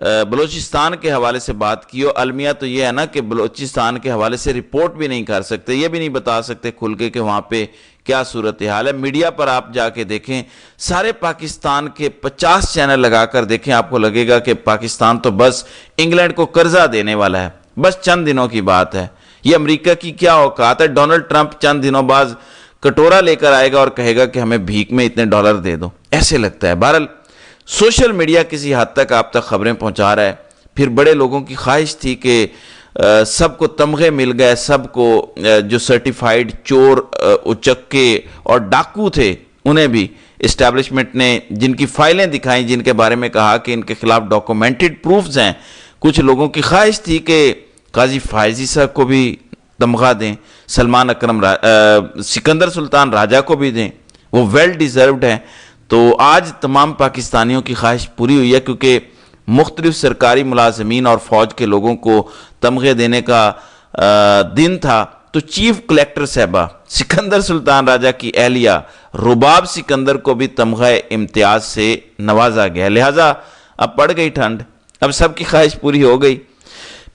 بلوچستان کے حوالے سے بات کی، اور المیہ تو یہ ہے نا کہ بلوچستان کے حوالے سے رپورٹ بھی نہیں کر سکتے، یہ بھی نہیں بتا سکتے کھل کے کہ وہاں پہ کیا صورتحال ہے۔ میڈیا پر آپ جا کے دیکھیں، سارے پاکستان کے 50 چینل لگا کر دیکھیں، آپ کو لگے گا کہ پاکستان تو بس انگلینڈ کو قرضہ دینے والا ہے، بس چند دنوں کی بات ہے۔ یہ امریکہ کی کیا اوقات ہے، ڈونلڈ ٹرمپ چند دنوں بعد کٹورا لے کر آئے گا اور کہے گا کہ ہمیں بھیک میں اتنے ڈالر دے دو، ایسے لگتا ہے۔ بہرحال سوشل میڈیا کسی حد تک آپ تک خبریں پہنچا رہا ہے۔ پھر بڑے لوگوں کی خواہش تھی کہ سب کو تمغے مل گئے، سب کو جو سرٹیفائیڈ چور، اچکے اور ڈاکو تھے انہیں بھی اسٹیبلشمنٹ نے جن کی فائلیں دکھائیں، جن کے بارے میں کہا کہ ان کے خلاف ڈاکومنٹڈ پروفز ہیں، کچھ لوگوں کی خواہش تھی کہ قاضی فائزی صاحب کو بھی تمغہ دیں، سکندر سلطان راجہ کو بھی دیں، وہ ویل ڈیزروڈ ہیں۔ تو آج تمام پاکستانیوں کی خواہش پوری ہوئی ہے، کیونکہ مختلف سرکاری ملازمین اور فوج کے لوگوں کو تمغے دینے کا دن تھا، تو چیف کلیکٹر صاحبہ سکندر سلطان راجہ کی اہلیہ رباب سکندر کو بھی تمغہ امتیاز سے نوازا گیا، لہٰذا اب پڑ گئی ٹھنڈ، اب سب کی خواہش پوری ہو گئی۔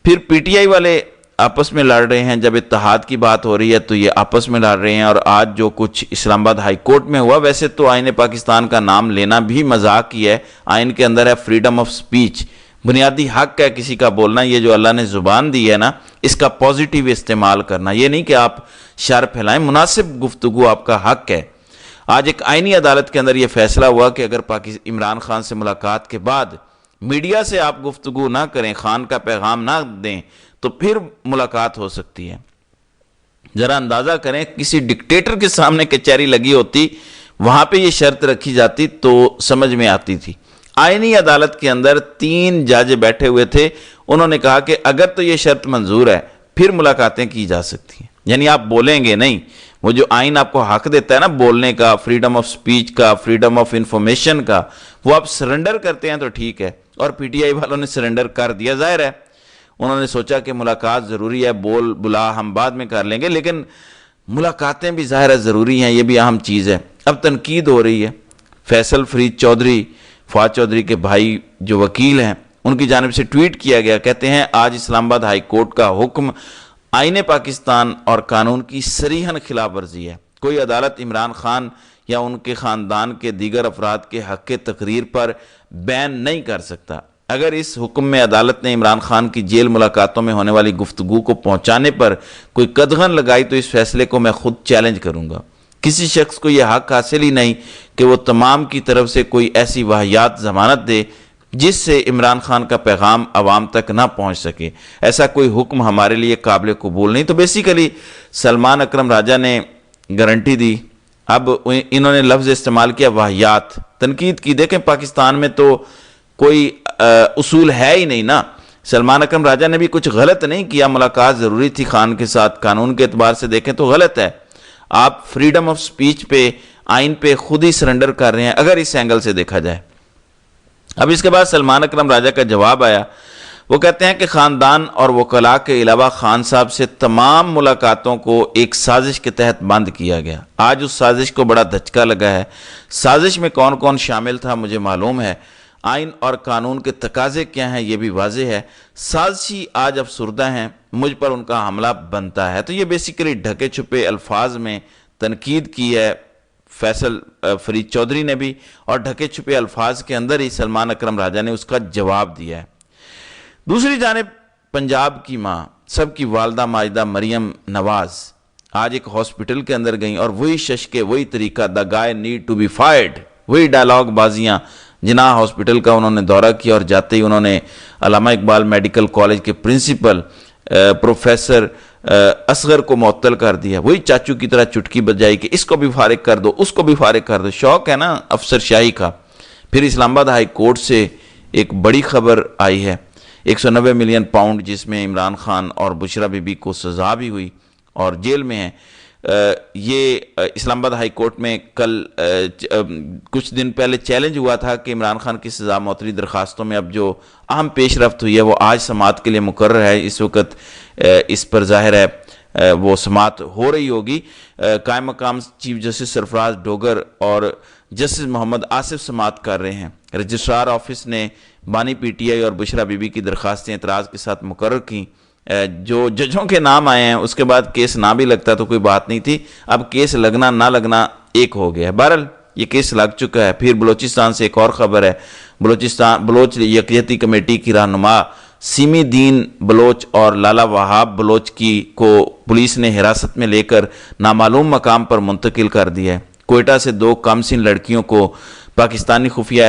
پھر پی ٹی آئی والے آپس میں لڑ رہے ہیں، جب اتحاد کی بات ہو رہی ہے تو یہ آپس میں لڑ رہے ہیں، اور آج جو کچھ اسلام آباد ہائی کورٹ میں ہوا، ویسے تو آئین پاکستان کا نام لینا بھی مذاق ہی ہے، آئین کے اندر ہے فریڈم آف سپیچ، بنیادی حق ہے کسی کا بولنا، یہ جو اللہ نے زبان دی ہے نا، اس کا پازیٹیو استعمال کرنا، یہ نہیں کہ آپ شر پھیلائیں، مناسب گفتگو آپ کا حق ہے۔ آج ایک آئینی عدالت کے اندر یہ فیصلہ ہوا کہ اگر عمران خان سے ملاقات کے بعد میڈیا سے آپ گفتگو نہ کریں، خان کا پیغام نہ دیں، تو پھر ملاقات ہو سکتی ہے۔ ذرا اندازہ کریں، کسی ڈکٹیٹر کے سامنے کچہری لگی ہوتی، وہاں پہ یہ شرط رکھی جاتی تو سمجھ میں آتی تھی۔ آئینی عدالت کے اندر 3 جج بیٹھے ہوئے تھے، انہوں نے کہا کہ اگر تو یہ شرط منظور ہے پھر ملاقاتیں کی جا سکتی ہیں، یعنی آپ بولیں گے نہیں، وہ جو آئین آپ کو حق دیتا ہے نا بولنے کا، فریڈم آف سپیچ کا، فریڈم آف انفارمیشن کا، وہ آپ سرنڈر کرتے ہیں تو ٹھیک ہے۔ اور پی ٹی آئی والوں نے سرنڈر کر دیا، ظاہر ہے انہوں نے سوچا کہ ملاقات ضروری ہے، بول بلا ہم بعد میں کر لیں گے، لیکن ملاقاتیں بھی ظاہر ہے ضروری ہیں، یہ بھی اہم چیز ہے۔ اب تنقید ہو رہی ہے، فیصل فرید چودھری، فواد چودھری کے بھائی جو وکیل ہیں، ان کی جانب سے ٹویٹ کیا گیا، کہتے ہیں آج اسلام آباد ہائی کورٹ کا حکم آئین پاکستان اور قانون کی صریحاً خلاف ورزی ہے۔ کوئی عدالت عمران خان یا ان کے خاندان کے دیگر افراد کے حق تقریر پر بین نہیں کر سکتا۔ اگر اس حکم میں عدالت نے عمران خان کی جیل ملاقاتوں میں ہونے والی گفتگو کو پہنچانے پر کوئی قدغن لگائی تو اس فیصلے کو میں خود چیلنج کروں گا۔ کسی شخص کو یہ حق حاصل ہی نہیں کہ وہ تمام کی طرف سے کوئی ایسی واہیات ضمانت دے جس سے عمران خان کا پیغام عوام تک نہ پہنچ سکے، ایسا کوئی حکم ہمارے لیے قابل قبول نہیں۔ تو بیسیکلی سلمان اکرم راجہ نے گارنٹی دی، اب انہوں نے لفظ استعمال کیا واہیات، تنقید کی۔ دیکھیں پاکستان میں تو کوئی اصول ہے ہی نہیں نا، سلمان اکرم راجہ نے بھی کچھ غلط نہیں کیا، ملاقات ضروری تھی خان کے ساتھ، قانون کے اعتبار سے دیکھیں تو غلط ہے۔ آپ فریڈم آف سپیچ پہ، آئین پہ خود ہی سرنڈر کر رہے ہیں اگر اس اینگل سے دیکھا جائے۔ اب اس کے بعد سلمان اکرم راجہ کا جواب آیا، وہ کہتے ہیں کہ خاندان اور وکلاء کے علاوہ خان صاحب سے تمام ملاقاتوں کو ایک سازش کے تحت بند کیا گیا۔ آج اس سازش کو بڑا دھچکا لگا ہے۔ سازش میں کون کون شامل تھا مجھے معلوم ہے، آئین اور قانون کے تقاضے کیا ہیں یہ بھی واضح ہے۔ سازشی آج افسردہ ہیں، مجھ پر ان کا حملہ بنتا ہے۔ تو یہ بیسیکلی ڈھکے چھپے الفاظ میں تنقید کی ہے فیصل فرید چودھری نے بھی، اور ڈھکے چھپے الفاظ کے اندر ہی سلمان اکرم راجہ نے اس کا جواب دیا ہے۔ دوسری جانب پنجاب کی ماں، سب کی والدہ ماجدہ مریم نواز آج ایک ہاسپٹل کے اندر گئیں، اور وہی ششکے، وہی طریقہ، دا گائے نیڈ ٹو بی فائرڈ، وہی ڈائلاگ بازیاں، جناح ہاسپٹل کا انہوں نے دورہ کیا، اور جاتے ہی انہوں نے علامہ اقبال میڈیکل کالج کے پرنسپل پروفیسر اصغر کو معطل کر دیا، وہی چاچو کی طرح چٹکی بجائی کہ اس کو بھی فارغ کر دو، اس کو بھی فارغ کر دو۔ شوق ہے نا افسر شاہی کا۔ پھر اسلام آباد ہائی کورٹ سے ایک بڑی خبر آئی ہے، 190 ملین پاؤنڈ جس میں عمران خان اور بشرا بی بی کو سزا بھی ہوئی اور جیل میں ہیں۔ یہ اسلام آباد ہائی کورٹ میں کل کچھ دن پہلے چیلنج ہوا تھا کہ عمران خان کی سزا معطلی درخواستوں میں اب جو اہم پیش رفت ہوئی ہے وہ آج سماعت کے لیے مقرر ہے۔ اس وقت اس پر ظاہر ہے وہ سماعت ہو رہی ہوگی۔ قائم مقام چیف جسٹس سرفراز ڈوگر اور جسٹس محمد آصف سماعت کر رہے ہیں۔ رجسٹرار آفس نے بانی پی ٹی آئی اور بشرا بی بی کی درخواستیں اعتراض کے ساتھ مقرر کی۔ جو ججوں کے نام آئے ہیں اس کے بعد کیس نہ بھی لگتا تو کوئی بات نہیں تھی، اب کیس لگنا نہ لگنا ایک ہو گیا ہے۔ بہرحال یہ کیس لگ چکا ہے۔ پھر بلوچستان سے ایک اور خبر ہے۔ بلوچ یکجہتی کمیٹی کی رہنما سیمی دین بلوچ اور لالا وہاب بلوچ کو پولیس نے حراست میں لے کر نامعلوم مقام پر منتقل کر دیا ہے۔ کوئٹہ سے 2 کم سن لڑکیوں کو پاکستانی خفیہ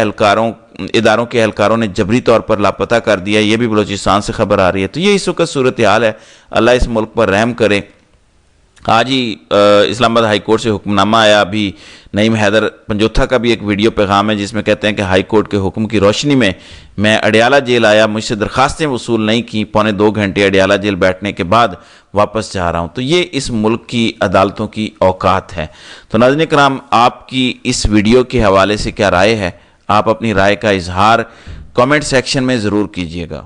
اداروں کے اہلکاروں نے جبری طور پر لاپتہ کر دیا، یہ بھی بلوچستان سے خبر آ رہی ہے۔ تو یہ اس وقت صورتحال ہے، اللہ اس ملک پر رحم کرے۔ آج ہی اسلام آباد ہائی کورٹ سے حکم نامہ آیا، ابھی نعیم حیدر پنجوتھا کا بھی ایک ویڈیو پیغام ہے جس میں کہتے ہیں کہ ہائی کورٹ کے حکم کی روشنی میں اڈیالہ جیل آیا، مجھ سے درخواستیں وصول نہیں کی، 1.25 گھنٹے اڈیالہ جیل بیٹھنے کے بعد واپس جا رہا ہوں۔ تو یہ اس ملک کی عدالتوں کی اوقات ہے۔ تو ناظرین کرام، آپ کی اس ویڈیو کے حوالے سے کیا رائے ہے؟ آپ اپنی رائے کا اظہار کامنٹ سیکشن میں ضرور کیجیے گا۔